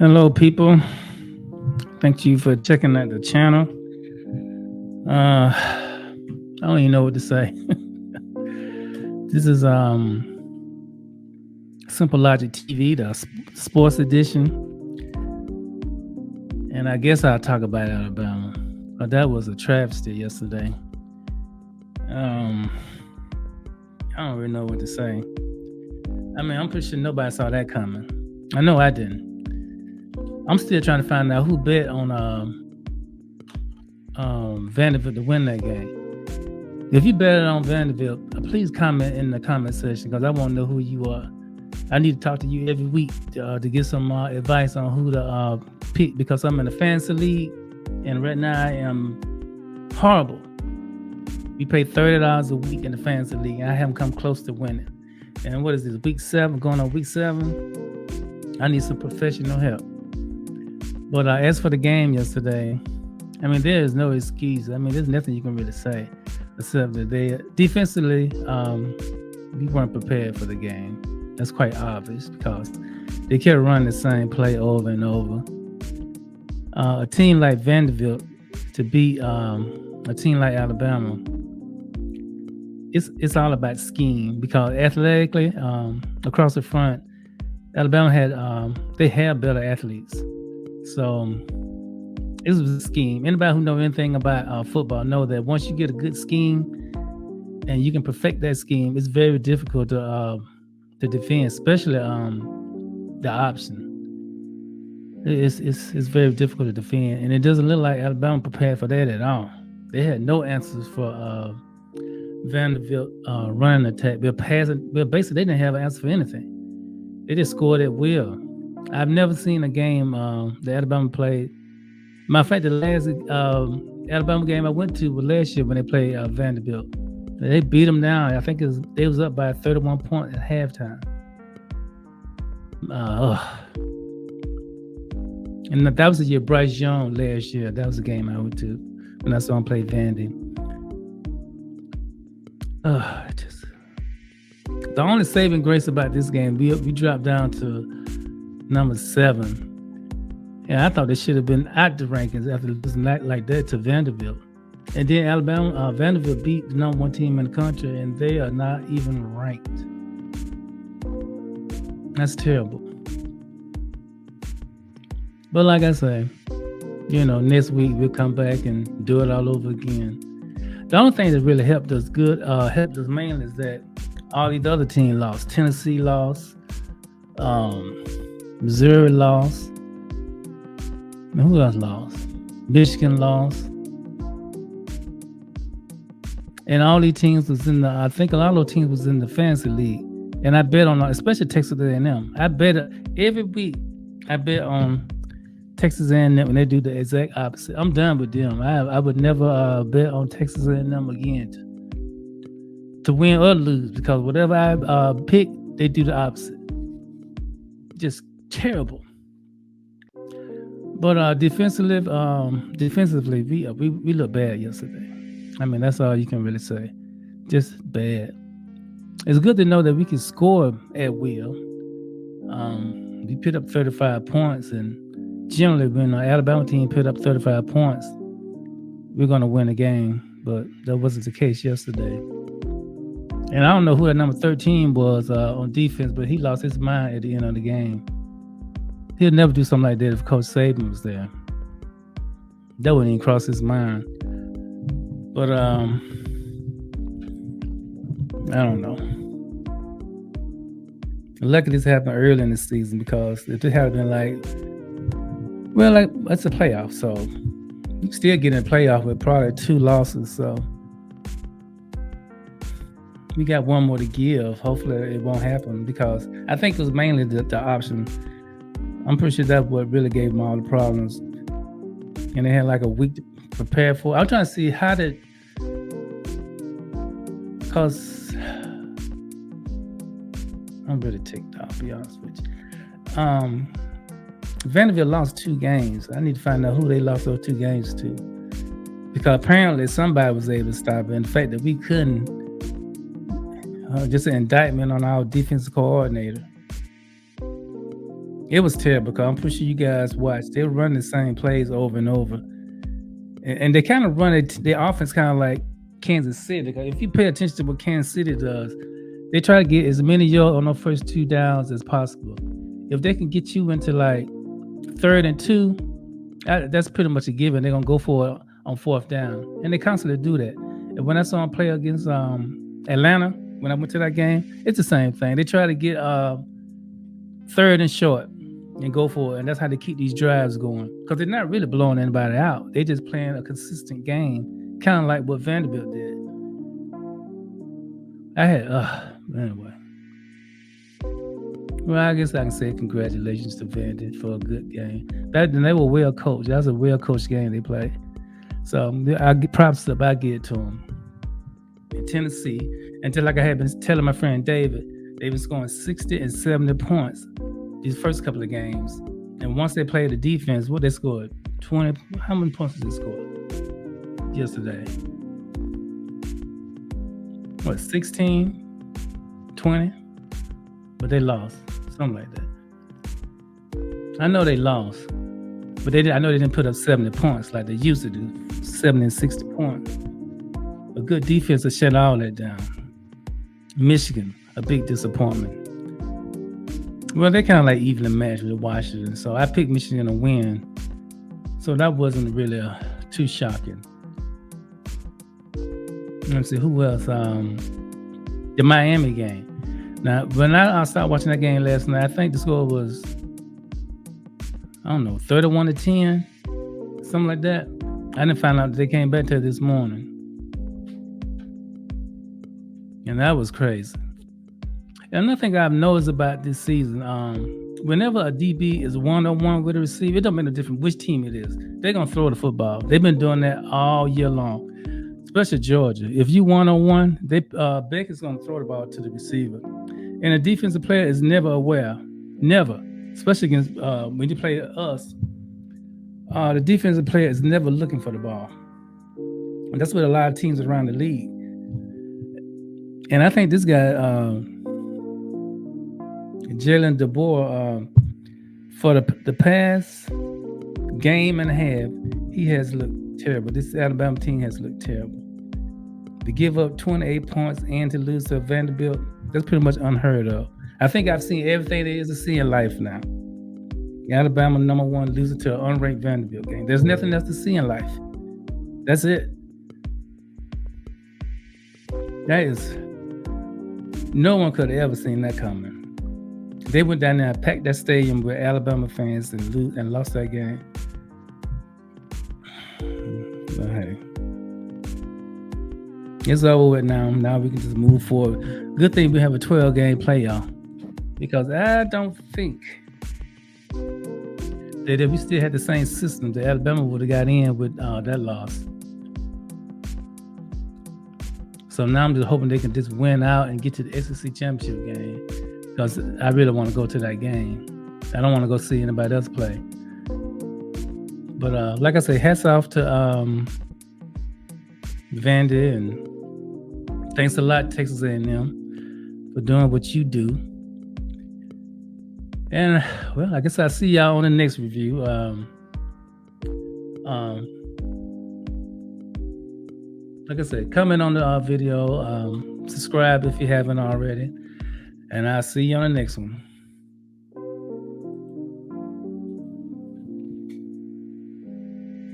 Hello, people. Thank you for checking out the channel. I don't even know what to say. This is Simple Logic TV, the sports edition, and I guess I'll talk about Alabama. But that was a travesty yesterday. I don't really know what to say. I mean, I'm pretty sure nobody saw that coming. I know I didn't. I'm still trying to find out who bet on Vanderbilt to win that game. If you bet on Vanderbilt, please comment in the comment section because I want to know who you are. I need to talk to you every week to get some advice on who to pick because I'm in a fantasy league and right now I am horrible. We pay $30 a week in the fantasy league and I haven't come close to winning. And what is this, week 7, going on week 7? I need some professional help. But as for the game yesterday, I mean, there is no excuse. I mean, there's nothing you can really say except that they defensively, we weren't prepared for the game. That's quite obvious because they kept running the same play over and over. A team like Vanderbilt to beat a team like Alabama, it's all about scheme because athletically, across the front, Alabama they had better athletes. So it was a scheme. Anybody who knows anything about football know that once you get a good scheme and you can perfect that scheme, it's very difficult to defend, especially the option. It's very difficult to defend, and it doesn't look like Alabama prepared for that at all. They had no answers for Vanderbilt running attack. They're passing. But basically, they didn't have an answer for anything. They just scored at will. I've never seen a game that Alabama played. Matter of fact, the last Alabama game I went to was last year when they played Vanderbilt. They beat them down. I think they was up by 31 points at halftime. And that was the year Bryce Young last year. That was the game I went to when I saw him play Vandy. The only saving grace about this game, we dropped down to number 7. And I thought they should have been out the rankings after losing like that to Vanderbilt. And then Vanderbilt beat the number 1 team in the country, and they are not even ranked. That's terrible. But like I say, next week we'll come back and do it all over again. The only thing that really helped us mainly is that all these other teams lost. Tennessee lost. Missouri lost. And who else lost? Michigan lost. And all these teams was I think a lot of those teams was in the fantasy league. And I bet on, especially Texas A&M. I bet every week, I bet on Texas A&M when they do the exact opposite. I'm done with them. I would never bet on Texas A&M again to win or lose because whatever I pick, they do the opposite. Just terrible. But defensively, we look bad yesterday. I mean, that's all you can really say. Just bad. It's good to know that we can score at will. We put up 35 points, and generally when an Alabama team put up 35 points, we're going to win a game. But that wasn't the case yesterday. And I don't know who that number 13 was on defense, but he lost his mind at the end of the game. He'll never do something like that if Coach Saban was there. That wouldn't even cross his mind. But I don't know. Luckily, this happened early in the season because if it had been it's a playoff, so you still get in a playoff with probably 2 losses. So we got one more to give. Hopefully, it won't happen because I think it was mainly the option. I'm pretty sure that's what really gave them all the problems. And they had a week to prepare for. I'm trying to see how because I'm really ticked off, to be honest with you. Vanderbilt lost 2 games. I need to find out who they lost those 2 games to. Because apparently somebody was able to stop it. And the fact that we couldn't, just an indictment on our defensive coordinator. It was terrible because I'm pretty sure you guys watched. They were running the same plays over and over, and they kind of run it. Their offense kind of like Kansas City. If you pay attention to what Kansas City does, they try to get as many yards on the first 2 downs as possible. If they can get you into like 3rd and 2, that's pretty much a given. They're gonna go for it on 4th down, and they constantly do that. And when I saw them play against Atlanta, when I went to that game, it's the same thing. They try to get 3rd and short and go for it, and that's how they keep these drives going. Because they're not really blowing anybody out. They just playing a consistent game, kind of like what Vanderbilt did. I had anyway. Well, I guess I can say congratulations to Vandy for a good game. Back then they were well coached. That was a well coached game they played. So I get props up. I get to them. In Tennessee, until like I had been telling my friend David, they've been scoring 60 and 70 points these first couple of games. And once they played the defense, what they scored? 20. How many points did they score yesterday? What, 16? 20? But they lost. Something like that. I know they lost. But I know they didn't put up 70 points like they used to do. 70 and 60 points. A good defense to shut all that down. Michigan, a big disappointment. Well, they kind of like evenly matched with Washington, so I picked Michigan to win. So that wasn't really too shocking. Let's see who else. The Miami game. Now, when I started watching that game last night, I think the score was, I don't know, 31-10, something like that. I didn't find out that they came back to it this morning. And that was crazy. And another thing I've noticed about this season, whenever a DB is one-on-one with a receiver, it don't make no difference which team it is. They're going to throw the football. They've been doing that all year long, especially Georgia. If you one-on-one, Beckett's going to throw the ball to the receiver. And a defensive player is never aware. Never. Especially against when you play us. The defensive player is never looking for the ball. And that's what a lot of teams around the league. And I think this guy, Jalen DeBoer, for the past game and a half, he has looked terrible. This Alabama team has looked terrible. To give up 28 points and to lose to Vanderbilt, that's pretty much unheard of. I think I've seen everything there is to see in life now. Alabama #1 losing to an unranked Vanderbilt game. There's nothing else to see in life. That's it. That is, no one could have ever seen that coming. They went down there and packed that stadium with Alabama fans and lost that game. But hey, it's over with now. Now we can just move forward. Good thing we have a 12-game playoff, because I don't think that if we still had the same system, that Alabama would have got in with that loss. So now I'm just hoping they can just win out and get to the SEC championship game, because I really want to go to that game. I don't want to go see anybody else play. But like I say, hats off to Vandy, and thanks a lot, Texas A&M, for doing what you do. And well, I guess I'll see y'all on the next review. Like I said, comment on the video, subscribe if you haven't already, and I'll see you on the next one.